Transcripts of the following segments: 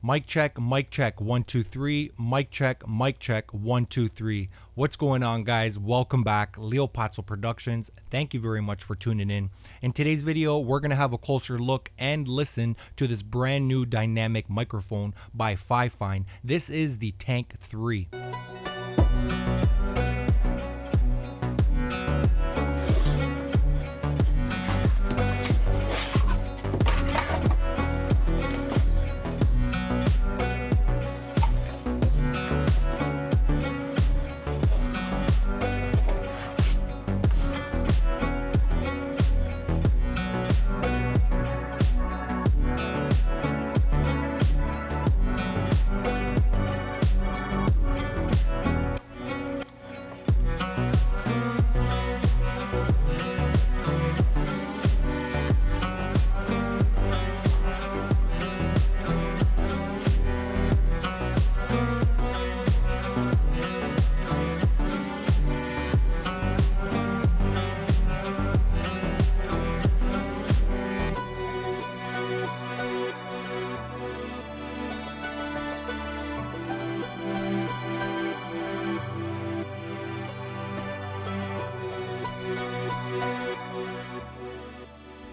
Mic check, 1, 2, 3. Mic check, 1, 2, 3. What's going on, guys? Welcome back, Leo Patzel Productions. Thank you very much for tuning in. In today's video, we're going to have a closer look and listen to this brand new dynamic microphone by Fifine. This is the Tank 3.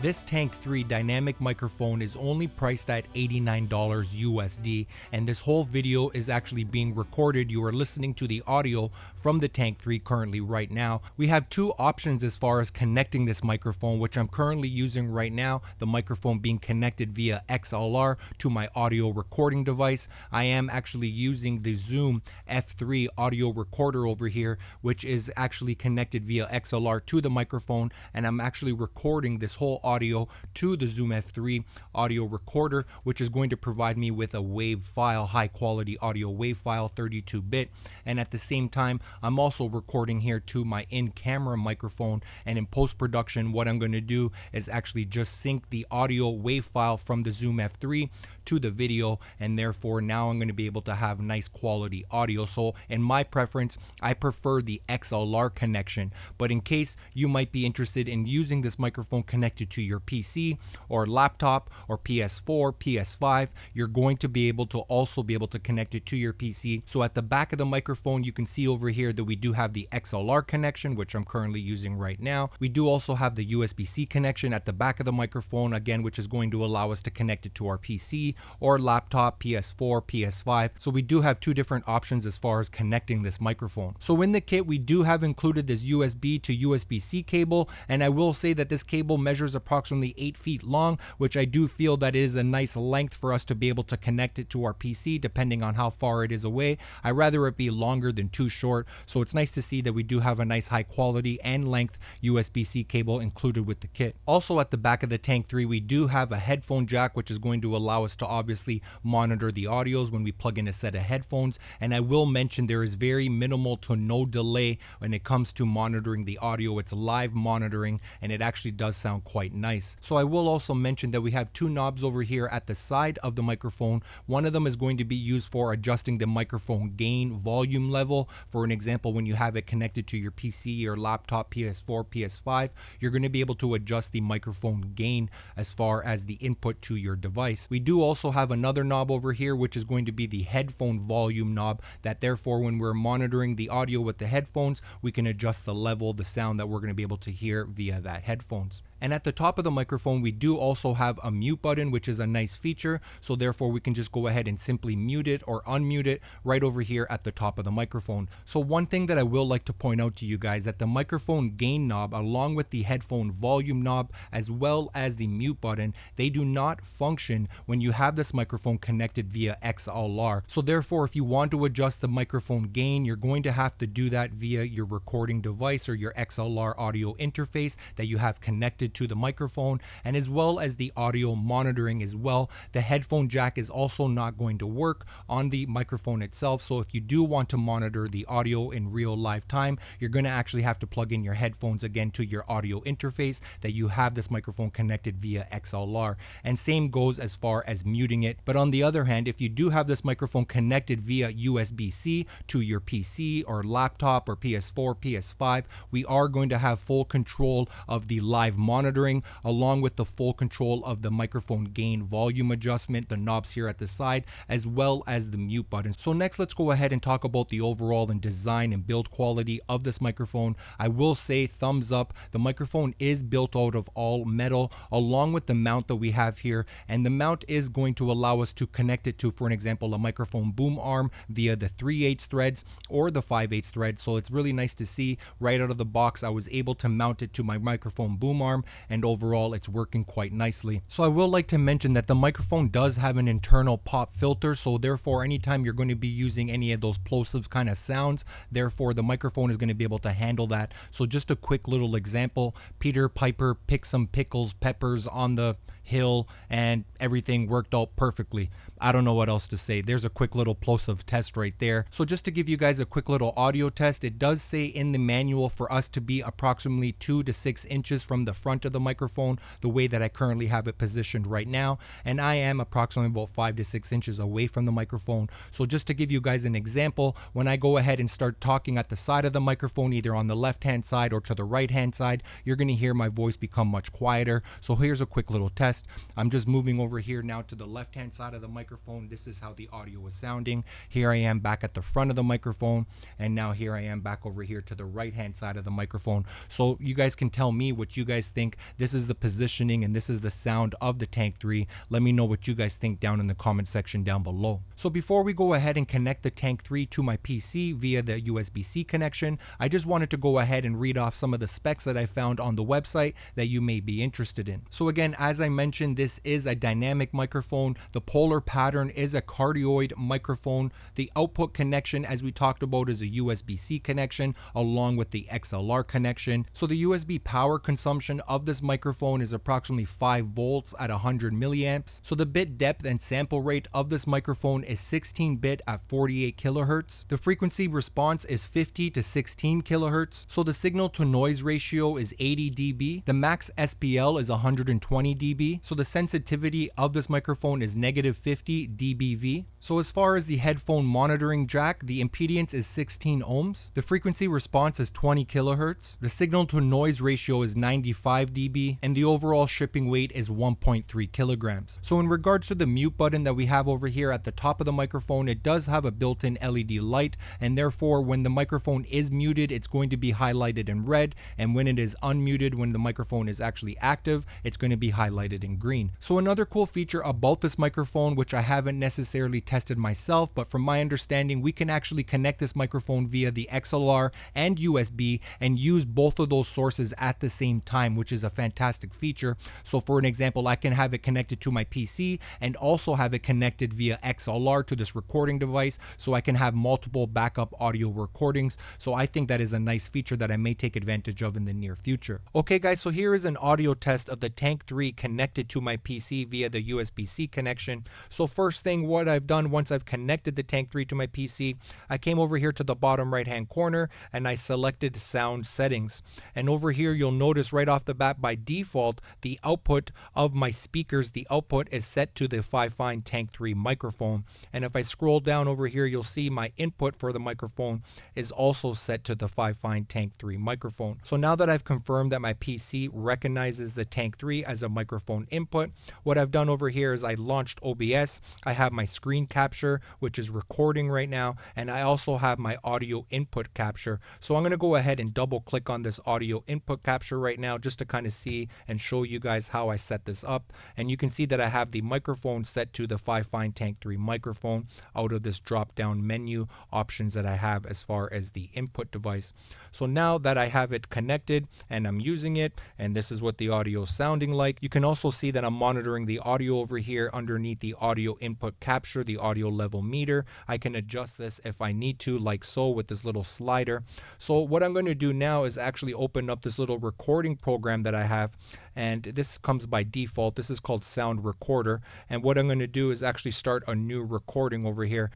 This Tank 3 dynamic microphone is only priced at $89 USD, and this whole video is actually being recorded. You are listening to the audio from the Tank 3 currently right now. We have two options as far as connecting this microphone, which I'm currently using right now, the microphone being connected via XLR to my audio recording device. I am actually using the Zoom F3 audio recorder over here, which is actually connected via XLR to the microphone, and I'm actually recording this whole audio to the Zoom F3 audio recorder, which is going to provide me with a WAV file, high quality audio WAV file, 32-bit. And at the same time, I'm also recording here to my in-camera microphone, and in post-production what I'm going to do is actually just sync the audio WAV file from the Zoom F3 to the video, and therefore now I'm going to be able to have nice quality audio. So in my preference, I prefer the XLR connection, but in case you might be interested in using this microphone connected to your PC or laptop or PS4, PS5, you're going to be able to also be able to connect it to your PC. So at the back of the microphone, you can see over here that we do have the XLR connection, which I'm currently using right now. We do also have the USB-C connection at the back of the microphone, again, which is going to allow us to connect it to our PC or laptop, PS4, PS5. So we do have two different options as far as connecting this microphone. So in the kit, we do have included this USB to USB-C cable, and I will say that this cable measures approximately 8 feet long, which I do feel that is a nice length for us to be able to connect it to our PC depending on how far it is away. I rather it be longer than too short, so it's nice to see that we do have a nice high quality and length USB-C cable included with the kit. Also at the back of the Tank 3, we do have a headphone jack, which is going to allow us to obviously monitor the audios when we plug in a set of headphones, and I will mention there is very minimal to no delay when it comes to monitoring the audio. It's live monitoring, and it actually does sound quite nice. So I will also mention that we have two knobs over here at the side of the microphone. One of them is going to be used for adjusting the microphone gain volume level. For an example, when you have it connected to your PC or laptop, PS4, PS5, you're going to be able to adjust the microphone gain as far as the input to your device. We do also have another knob over here, which is going to be the headphone volume knob, that therefore when we're monitoring the audio with the headphones, we can adjust the level, the sound that we're going to be able to hear via that headphones. And at the top of the microphone, we do also have a mute button, which is a nice feature. So therefore we can just go ahead and simply mute it or unmute it right over here at the top of the microphone. So one thing that I will like to point out to you guys, that the microphone gain knob, along with the headphone volume knob, as well as the mute button, they do not function when you have this microphone connected via XLR. So therefore, if you want to adjust the microphone gain, you're going to have to do that via your recording device or your XLR audio interface that you have connected to the microphone, and as well as the audio monitoring as well. The headphone jack is also not going to work on the microphone itself, so if you do want to monitor the audio in real live time, you're going to actually have to plug in your headphones again to your audio interface that you have this microphone connected via XLR, and same goes as far as muting it. But on the other hand, if you do have this microphone connected via USB-C to your PC or laptop or PS4, PS5, we are going to have full control of the live monitoring monitoring, along with the full control of the microphone gain volume adjustment, the knobs here at the side, as well as the mute button. So next, let's go ahead and talk about the overall and design and build quality of this microphone. I will say thumbs up. The microphone is built out of all metal, along with the mount that we have here, and the mount is going to allow us to connect it to, for an example, a microphone boom arm via the 3/8 threads or the 5/8 thread. So it's really nice to see right out of the box I was able to mount it to my microphone boom arm, and overall it's working quite nicely. So I will like to mention that the microphone does have an internal pop filter, so therefore anytime you're going to be using any of those plosive kind of sounds, therefore the microphone is going to be able to handle that. So just a quick little example: Peter Piper picked some pickles, peppers on the hill, and everything worked out perfectly. I don't know what else to say. There's a quick little plosive test right there. So just to give you guys a quick little audio test, it does say in the manual for us to be approximately 2 to 6 inches from the front of the microphone, the way that I currently have it positioned right now, and I am approximately about 5 to 6 inches away from the microphone. So just to give you guys an example, when I go ahead and start talking at the side of the microphone, either on the left hand side or to the right hand side, you're going to hear my voice become much quieter. So here's a quick little test. I'm just moving over here now to the left hand side of the microphone. This is how the audio is sounding. Here I am back at the front of the microphone, and now here I am back over here to the right hand side of the microphone. So you guys can tell me what you guys think. This is the positioning and this is the sound of the Tank 3. Let me know what you guys think down in the comment section down below. So before we go ahead and connect the Tank 3 to my PC via the USB-C connection, I just wanted to go ahead and read off some of the specs that I found on the website that you may be interested in. So again, as I mentioned, this is a dynamic microphone. The polar pattern is a cardioid microphone. The output connection, as we talked about, is a USB-C connection along with the XLR connection. So the USB power consumption of this microphone is approximately 5 volts at 100 milliamps. So the bit depth and sample rate of this microphone is 16-bit at 48 kilohertz. The frequency response is 50 to 16 kilohertz. So the signal to noise ratio is 80 dB. The max SPL is 120 dB. So the sensitivity of this microphone is -50 dBV. So as far as the headphone monitoring jack, the impedance is 16 ohms. The frequency response is 20 kilohertz. The signal to noise ratio is 95 dB, and the overall shipping weight is 1.3 kilograms. So in regards to the mute button that we have over here at the top of the microphone, it does have a built-in LED light, and therefore when the microphone is muted, it's going to be highlighted in red, and when it is unmuted, when the microphone is actually active, it's going to be highlighted in green. So another cool feature about this microphone, which I haven't necessarily tested myself, but from my understanding, we can actually connect this microphone via the XLR and USB and use both of those sources at the same time, which is a fantastic feature. So for an example, I can have it connected to my PC and also have it connected via XLR to this recording device, so I can have multiple backup audio recordings. So I think that is a nice feature that I may take advantage of in the near future. Okay guys, so here is an audio test of the Tank 3 connected to my PC via the USB-C connection. So first thing, what I've done once I've connected the Tank 3 to my PC, I came over here to the bottom right hand corner and I selected sound settings. And over here you'll notice right off the bat, by default, the output of my speakers, the output is set to the Fifine Tank 3 microphone. And if I scroll down over here, you'll see my input for the microphone is also set to the Fifine Tank 3 microphone. So now that I've confirmed that my PC recognizes the Tank 3 as a microphone input, what I've done over here is I launched OBS. I have my screen capture, which is recording right now, and I also have my audio input capture. So I'm going to go ahead and double click on this audio input capture right now just to kind of see and show you guys how I set this up. And you can see that I have the microphone set to the Fifine Tank 3 microphone out of this drop down menu options that I have as far as the input device. So now that I have it connected and I'm using it, and this is what the audio is sounding like, you can also see that I'm monitoring the audio over here underneath the audio input capture, the audio level meter. I can adjust this if I need to, like so, with this little slider. So what I'm going to do now is actually open up this little recording program that I have, and this comes by default. This is called Sound Recorder, and what I'm going to do is actually start a new recording over here.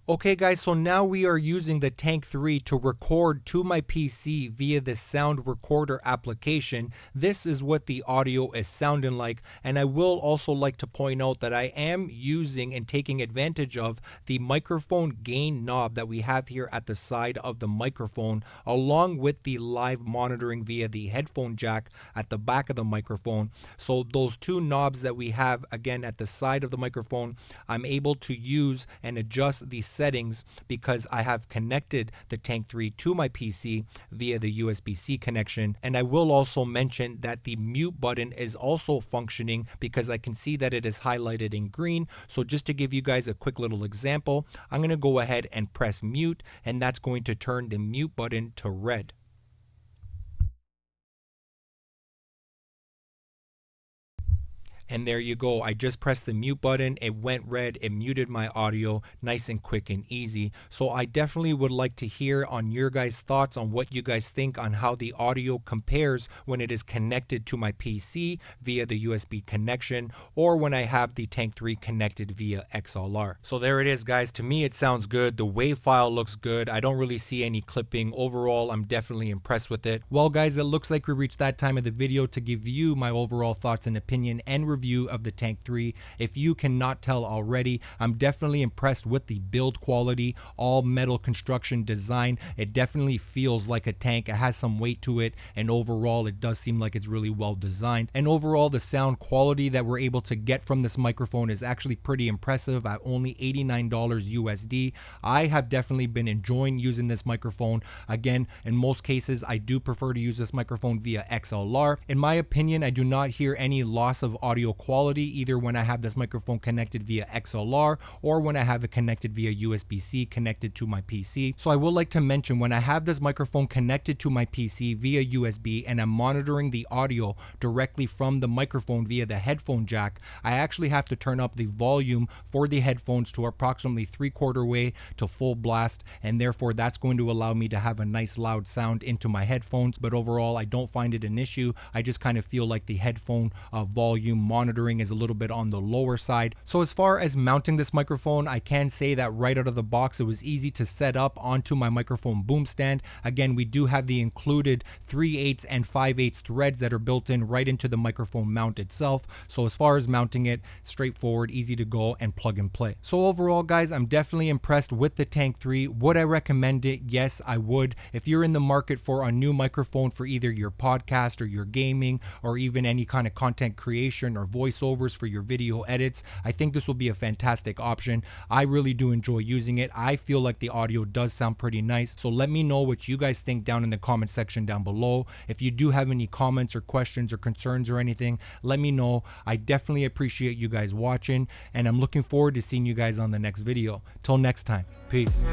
Okay guys, so now we are using the Tank 3 to record to my PC via the sound recorder application. This is what the audio is sounding like, and I will also like to point out that I am using and taking advantage of the microphone gain knob that we have here at the side of the microphone, along with the live monitoring via the headphone jack at the back of the microphone. So those two knobs that we have again at the side of the microphone, I'm able to use and adjust the settings because I have connected the Tank 3 to my PC via the USB-C connection. And I will also mention that the mute button is also functioning because I can see that it is highlighted in green. So just to give you guys a quick little example, I'm going to go ahead and press mute, and that's going to turn the mute button to red. And there you go. I just pressed the mute button. It went red. It muted my audio. Nice and quick and easy. So I definitely would like to hear on your guys' thoughts on what you guys think on how the audio compares when it is connected to my PC via the USB connection, or when I have the Tank 3 connected via XLR. So there it is, guys. To me, it sounds good. The WAV file looks good. I don't really see any clipping. Overall, I'm definitely impressed with it. Well, guys, it looks like we reached that time of the video to give you my overall thoughts and opinion and review of the Tank 3. If you cannot tell already, I'm definitely impressed with the build quality, all metal construction design. It definitely feels like a tank. It has some weight to it, and overall it does seem like it's really well designed. And overall, the sound quality that we're able to get from this microphone is actually pretty impressive at only $89 USD. I have definitely been enjoying using this microphone. Again, in most cases, I do prefer to use this microphone via XLR. In my opinion, I do not hear any loss of audio quality either when I have this microphone connected via XLR or when I have it connected via USB-C connected to my PC. So I would like to mention, when I have this microphone connected to my PC via USB and I'm monitoring the audio directly from the microphone via the headphone jack, I actually have to turn up the volume for the headphones to approximately 3/4 way to full blast, and therefore that's going to allow me to have a nice loud sound into my headphones. But overall, I don't find it an issue. I just kind of feel like the headphone volume monitoring is a little bit on the lower side. So as far as mounting this microphone, I can say that right out of the box it was easy to set up onto my microphone boom stand. Again, we do have the included 3/8 and 5/8 threads that are built in right into the microphone mount itself. So as far as mounting it, straightforward, easy to go and plug and play. So overall, guys, I'm definitely impressed with the Tank 3. Would I recommend it? Yes, I would. If you're in the market for a new microphone for either your podcast or your gaming or even any kind of content creation or voiceovers for your video edits, I think this will be a fantastic option. I really do enjoy using it. I feel like the audio does sound pretty nice. So let me know what you guys think down in the comment section down below. If you do have any comments or questions or concerns or anything, let me know. I definitely appreciate you guys watching, and I'm looking forward to seeing you guys on the next video. Till next time, peace.